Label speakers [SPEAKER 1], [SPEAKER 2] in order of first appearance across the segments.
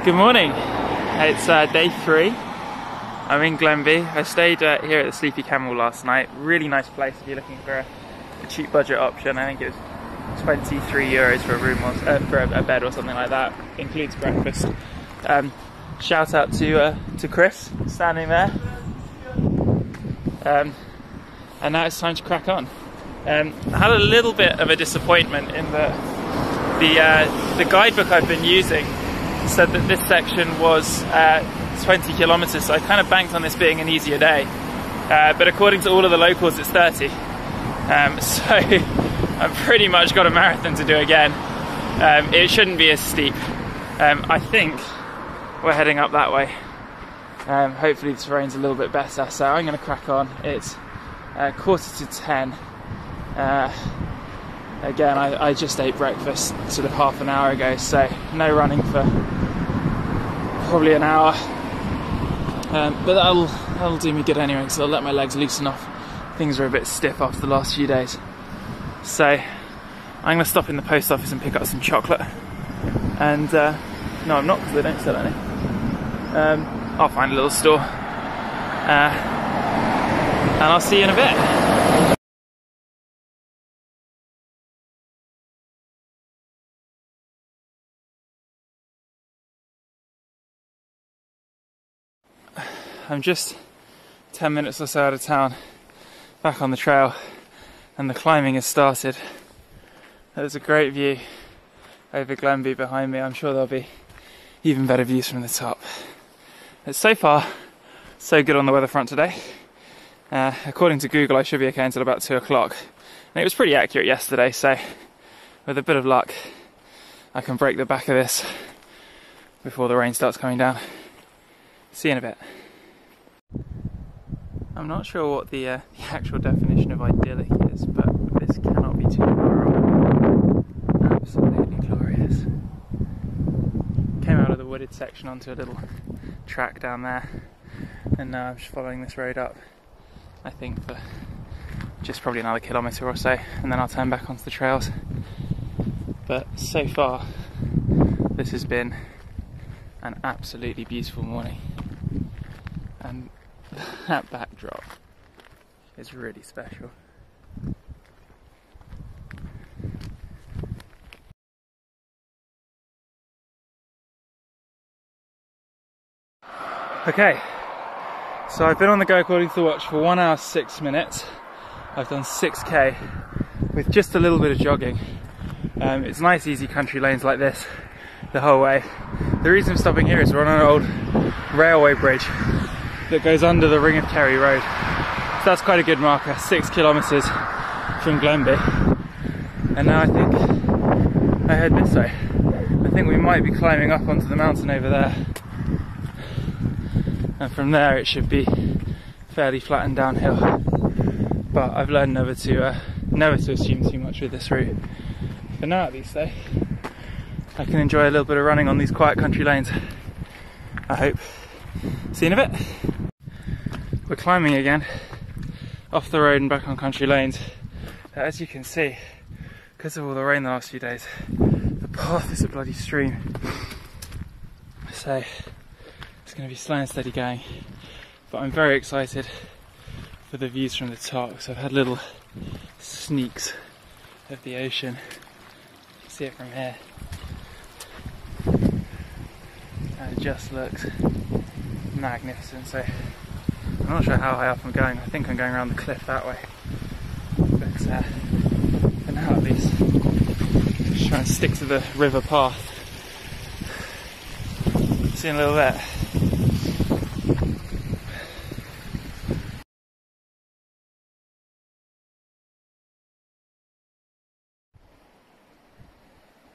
[SPEAKER 1] Good morning. It's day 3. I'm in Glenbeigh. I stayed here at the Sleepy Camel last night. Really nice place if you're looking for a cheap budget option. I think it was 23 euros for a room or for a bed or something like that. Includes breakfast. Shout out to Chris standing there. And now it's time to crack on. I had a little bit of a disappointment in the guidebook I've been using said that this section was 20 kilometers, so I kind of banked on this being an easier day. But according to all of the locals, it's 30. So I've pretty much got a marathon to do again. It shouldn't be as steep. I think we're heading up that way. Hopefully the terrain's a little bit better, so I'm going to crack on. It's 9:45. Again, I just ate breakfast sort of half an hour ago, so no running for probably an hour. But that'll do me good anyway, because I'll let my legs loosen off. Things are a bit stiff after the last few days. So I'm going to stop in the post office and pick up some chocolate. And no, I'm not, because they don't sell any. I'll find a little store. And I'll see you in a bit. I'm just 10 minutes or so out of town, back on the trail, and the climbing has started. There's a great view over Glenbeigh behind me. I'm sure there'll be even better views from the top. But so far, so good on the weather front today. According to Google, I should be okay until about 2 o'clock. And it was pretty accurate yesterday, so with a bit of luck, I can break the back of this before the rain starts coming down. See you in a bit. I'm not sure what the actual definition of idyllic is, but this cannot be too far wrong. Absolutely glorious. Came out of the wooded section onto a little track down there, and now I'm just following this road up, I think for just probably another kilometre or so, and then I'll turn back onto the trails. But so far, this has been an absolutely beautiful morning. And that backdrop is really special. Okay, so I've been on the go according to the watch for 1 hour 6 minutes. I've done 6k with just a little bit of jogging. It's nice easy country lanes like this the whole way. The reason I'm stopping here is we're on an old railway bridge that goes under the ring of Kerry Road. So that's quite a good marker, 6 kilometres from Glenbeigh. And now I think I head this way. I think we might be climbing up onto the mountain over there. And from there it should be fairly flat and downhill. But I've learned never to assume too much with this route. For now at least though, I can enjoy a little bit of running on these quiet country lanes, I hope. See you in a bit. We're climbing again, off the road and back on country lanes. As you can see, because of all the rain the last few days, the path is a bloody stream. So it's going to be slow and steady going, but I'm very excited for the views from the top. So I've had little sneaks of the ocean. You can see it from here. And it just looks magnificent. So I'm not sure how high up I'm going. I think I'm going around the cliff that way. But for now at least, just try and stick to the river path. See you in a little bit.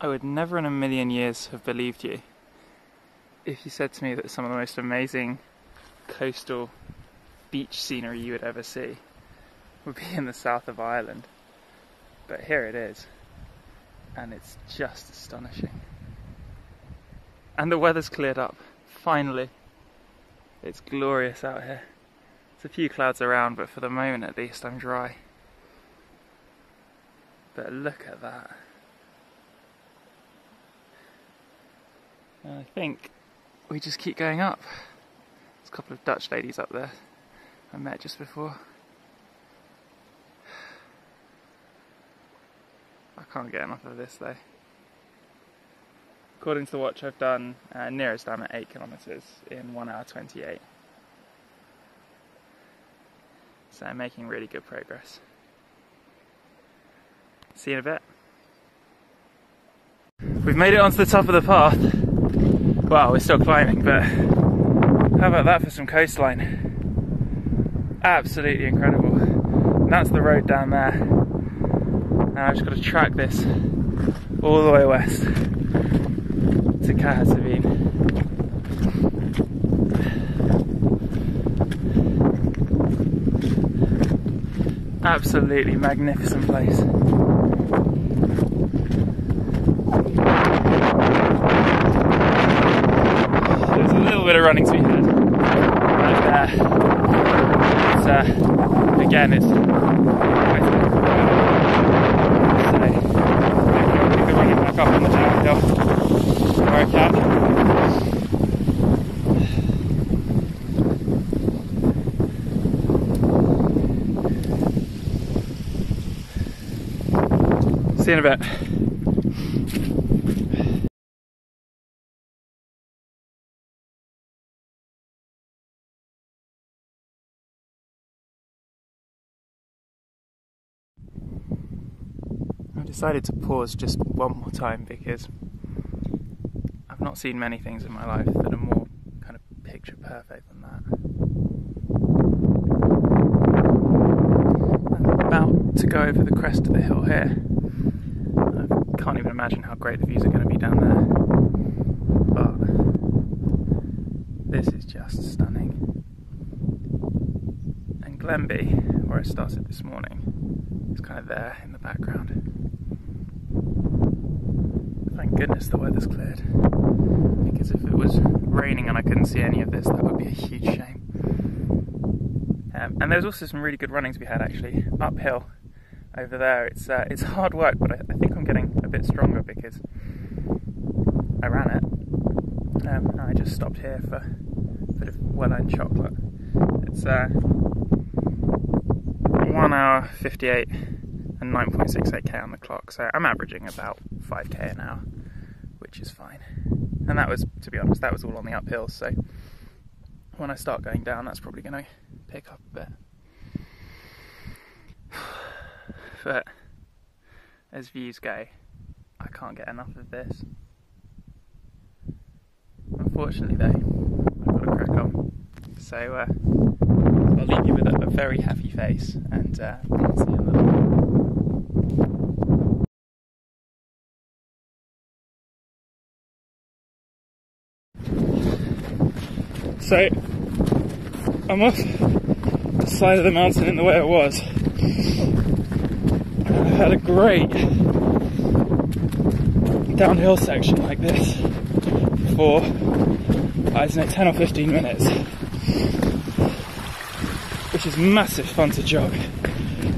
[SPEAKER 1] I would never in a million years have believed you if you said to me that some of the most amazing coastal beach scenery you would ever see would be in the south of Ireland. But here it is, and it's just astonishing. And the weather's cleared up, finally. It's glorious out here. There's a few clouds around, but for the moment at least I'm dry. But look at that. And I think we just keep going up. There's a couple of Dutch ladies up there I met just before. I can't get enough of this though. According to the watch, I've done nearest I'm at 8 kilometers in 1 hour 28. So I'm making really good progress. See you in a bit. We've made it onto the top of the path. Well, we're still climbing, but how about that for some coastline? Absolutely incredible. And that's the road down there. And I've just got to track this all the way west to Cahersiveen. Absolutely magnificent place. There's a little bit of running to be had right there. But, again, it's quite so I'll be bringing it back up on the downhill where I can. See you in a bit. I decided to pause just one more time because I've not seen many things in my life that are more kind of picture perfect than that. I'm about to go over the crest of the hill here. I can't even imagine how great the views are going to be down there, but this is just stunning. And Glenbeigh, where I started this morning, is kind of there in the background. Thank goodness the weather's cleared, because if it was raining and I couldn't see any of this, that would be a huge shame. And there's also some really good running to be had actually, uphill over there. It's hard work, but I think I'm getting a bit stronger because I ran it. And I just stopped here for a bit of well-earned chocolate. It's 1 hour 58 and 9.68k on the clock, so I'm averaging about 5k an hour, which is fine. And that was, to be honest, that was all on the uphill, so when I start going down, that's probably going to pick up a bit. But as views go, I can't get enough of this. Unfortunately though, I've got to crack on. So I'll leave you with a very happy face, and I'll see you in a little bit. So I'm off the side of the mountain in the way it was. I had a great downhill section like this for, I don't know, 10 or 15 minutes, which is massive fun to jog.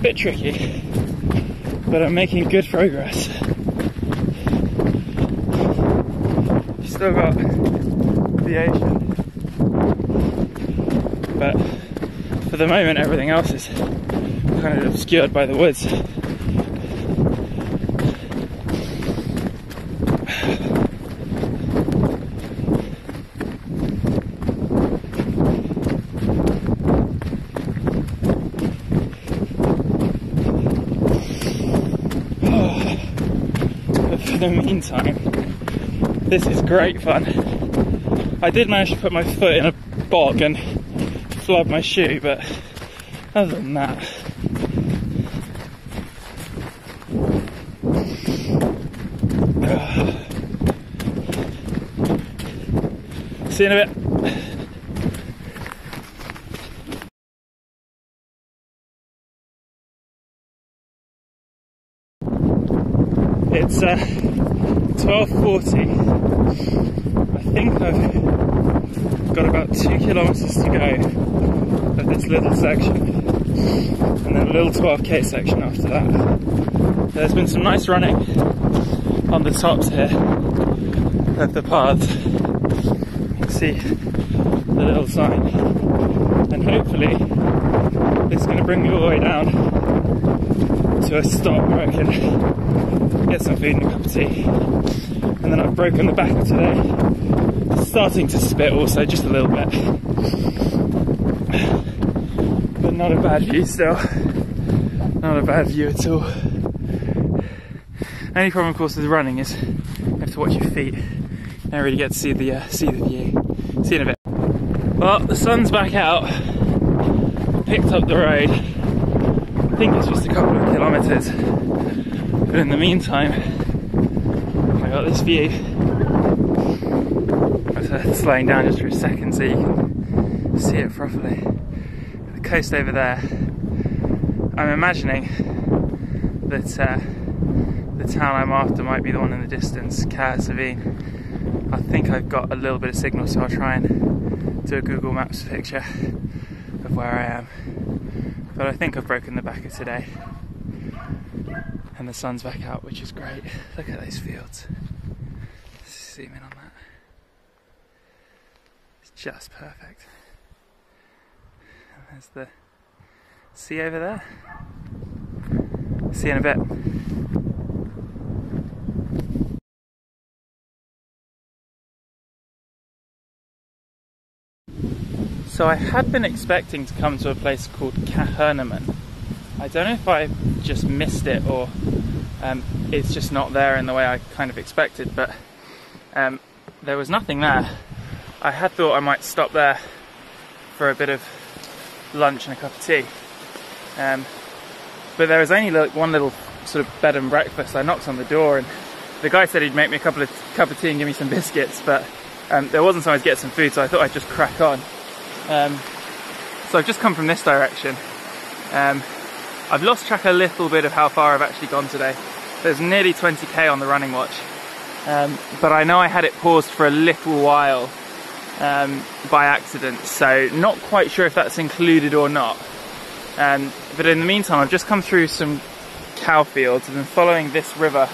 [SPEAKER 1] Bit tricky, but I'm making good progress. Still got the ocean, but for the moment everything else is kind of obscured by the woods. For the meantime, this is great fun. I did manage to put my foot in a bog and flub my shoe, but other than that, see you in a bit. It's 12:40. I think I've got about 2 kilometers to go of this little section, and then a little 12k section after that. There's been some nice running on the tops here of the paths. You can see the little sign, and hopefully it's going to bring me all the way down to a stop where I can get some food and a cup of tea. And then I've broken the back of today. It's starting to spit also, just a little bit, but not a bad view still. Not a bad view at all. Only problem, of course, with running is you have to watch your feet. You don't really get to see the view. See you in a bit. Well, the sun's back out. Picked up the road. I think it's just a couple of kilometres. But in the meantime, I got this view. I'm slowing down just for a second so you can see it properly. The coast over there. I'm imagining that the town I'm after might be the one in the distance, Cahersiveen. I think I've got a little bit of signal, so I'll try and do a Google Maps picture of where I am. But I think I've broken the back of today. And the sun's back out, which is great. Look at those fields. Let's zoom in on that. It's just perfect. And there's the sea over there. See you in a bit. So I had been expecting to come to a place called Cahersiveen. I don't know if I just missed it or it's just not there in the way I kind of expected, but there was nothing there. I had thought I might stop there for a bit of lunch and a cup of tea. But there was only like one little sort of bed and breakfast. I knocked on the door and the guy said he'd make me a cup of tea and give me some biscuits, but there wasn't someone to get some food, so I thought I'd just crack on. So I've just come from this direction. I've lost track a little bit of how far I've actually gone today. There's nearly 20k on the running watch, but I know I had it paused for a little while by accident, so not quite sure if that's included or not. But in the meantime, I've just come through some cow fields and been following this river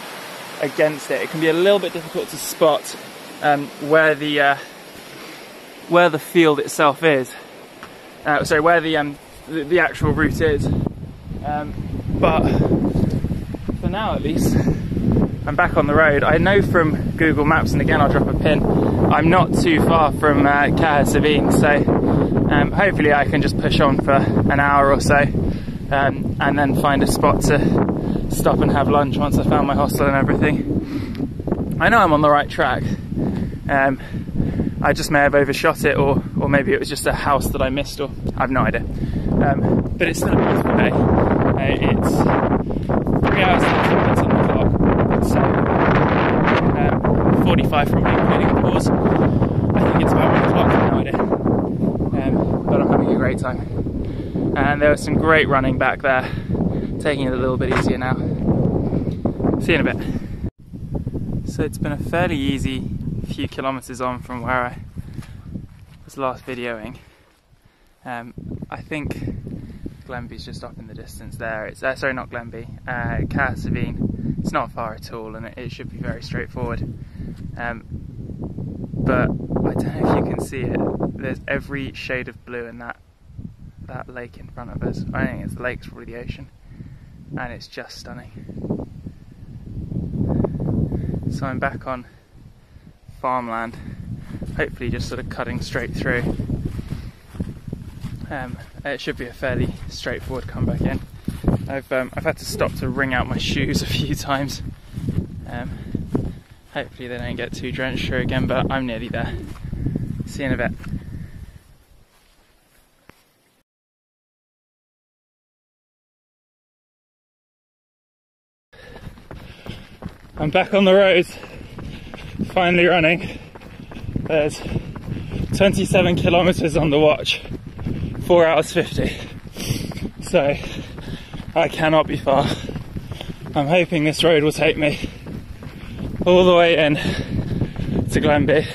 [SPEAKER 1] against it. It can be a little bit difficult to spot where the field itself is. Sorry, where the actual route is. But for now, at least, I'm back on the road. I know from Google Maps, and again I'll drop a pin, I'm not too far from Cahersiveen, so hopefully I can just push on for an hour or so and then find a spot to stop and have lunch once I found my hostel and everything. I know I'm on the right track. I just may have overshot it, or maybe it was just a house that I missed, or I've no idea. But it's still a beautiful day. It's 3 hours and 10 minutes on the clock, so 45 probably including a pause. I think it's about 1 o'clock, I've no idea. But I'm having a great time. And there was some great running back there, taking it a little bit easier now. See you in a bit. So it's been a fairly easy few kilometres on from where I was last videoing. I think Glenbeigh's just up in the distance there. It's sorry, not Glenbeigh, Cahersiveen. It's not far at all, and it should be very straightforward. But I don't know if you can see it. There's every shade of blue in that lake in front of us. I think it's the lake, it's probably the ocean, and it's just stunning. So I'm back on farmland, hopefully just sort of cutting straight through. It should be a fairly straightforward comeback in. I've had to stop to wring out my shoes a few times. Hopefully they don't get too drenched through again, but I'm nearly there. See you in a bit. I'm back on the road, finally running. There's 27 kilometres on the watch, 4 hours 50. So I cannot be far. I'm hoping this road will take me all the way in to Glenbeigh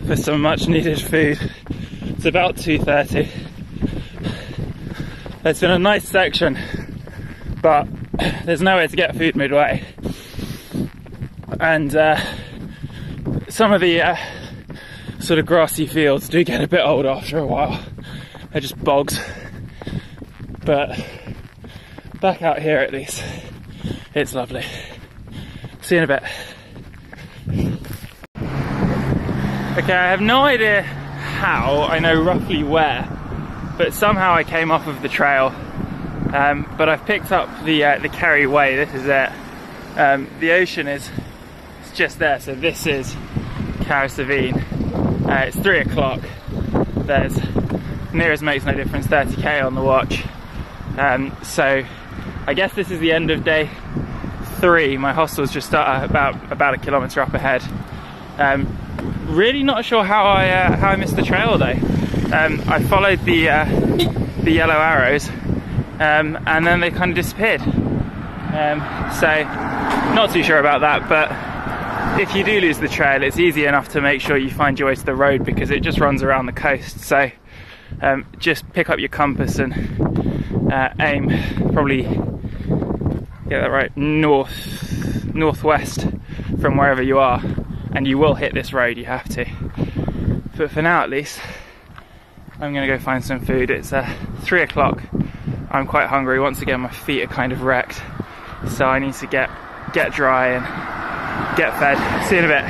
[SPEAKER 1] for some much needed food. It's about 2:30. It's been a nice section, but there's nowhere to get food midway. And some of the sort of grassy fields do get a bit old after a while. They're just bogs. But back out here at least, it's lovely. See you in a bit. Okay, I have no idea how, I know roughly where, but somehow I came off of the trail. But I've picked up the Kerry Way. This is it. The ocean is just there, so this is Cahersiveen. It's 3 o'clock. There's, nearest makes no difference, 30k on the watch. So I guess this is the end of day 3. My hostel's just about a kilometre up ahead. Really not sure how I missed the trail though. I followed the yellow arrows, and then they kind of disappeared. So not too sure about that, but if you do lose the trail, it's easy enough to make sure you find your way to the road because it just runs around the coast. So just pick up your compass and aim, probably get that right, northwest from wherever you are, and you will hit this road. You have to. But for now, at least, I'm gonna go find some food. It's 3 o'clock. I'm quite hungry. Once again, my feet are kind of wrecked, so I need to get dry and get fed. See you in a bit.